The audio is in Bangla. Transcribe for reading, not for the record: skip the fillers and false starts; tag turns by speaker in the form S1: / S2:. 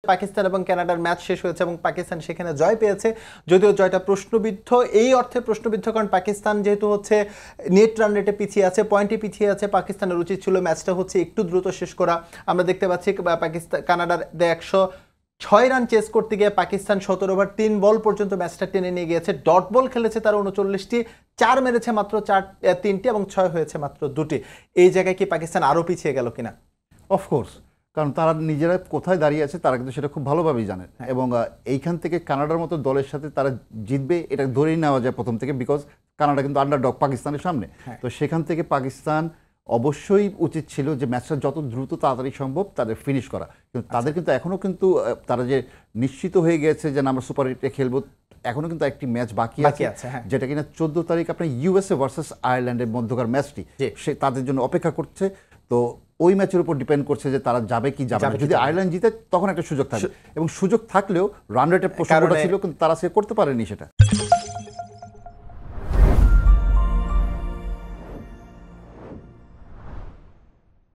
S1: পাকিস্তান এবং কানাডার ম্যাচ শেষ হয়েছে এবং পাকিস্তান সেখানে জয় পেয়েছে, যদিও জয়টা প্রশ্নবিদ্ধ। এই অর্থে প্রশ্নবিদ্ধ কারণ পাকিস্তান যেহেতু হচ্ছে নেট রান রেটে পিছিয়ে আছে, পয়েন্টে পিছিয়ে আছে, পাকিস্তানের উচিত ছিল ম্যাচটা হচ্ছে একটু দ্রুত শেষ করা। আমরা দেখতে পাচ্ছি পাকিস্তান কানাডার 106 রান চেস করতে গিয়ে পাকিস্তান 17 ওভার 3 বল পর্যন্ত ম্যাচটা টেনে নিয়ে গিয়েছে। ডট বল খেলেছে তারা 39টি, 4 মেরেছে মাত্র 3টি এবং 6 হয়েছে মাত্র 2টি। এই জায়গায় কি পাকিস্তান আরও পিছিয়ে গেল কিনা?
S2: অফকোর্স, কারণ তারা নিজেরা কোথায় দাঁড়িয়ে আছে তারা কিন্তু সেটা খুব ভালোভাবেই জানেন, এবং এইখান থেকে কানাডার মতো দলের সাথে তারা জিতবে এটা ধরেই নেওয়া যায় প্রথম থেকে, বিকজ কানাডা কিন্তু আন্ডারডগ পাকিস্তানের সামনে। তো সেখান থেকে পাকিস্তান অবশ্যই উচিত ছিল যে ম্যাচটা যত দ্রুত তাড়াতাড়ি সম্ভব তাদের ফিনিশ করা, কিন্তু তাদের কিন্তু এখনও কিন্তু তারা যে নিশ্চিত হয়ে গেছে যে আমরা সুপার 8-এ খেলবো, এখনো কিন্তু একটি ম্যাচ বাকি আছে, যেটা কিনা 14 তারিখ আপনার ইউএসএ ভার্সেস আয়ারল্যান্ডের মধ্যকার ম্যাচটি, সে তাদের জন্য অপেক্ষা করছে। তো ওই ম্যাচের উপর ডিপেন্ড করছে যে তারা যাবে কি যাবে না। যদি আয়ারল্যান্ড জিতে তখন একটা সুযোগ থাকবে, এবং সুযোগ থাকলেও রান রেটের প্রশ্নটা ছিল, কিন্তু তারা সে করতে পারেনি সেটা।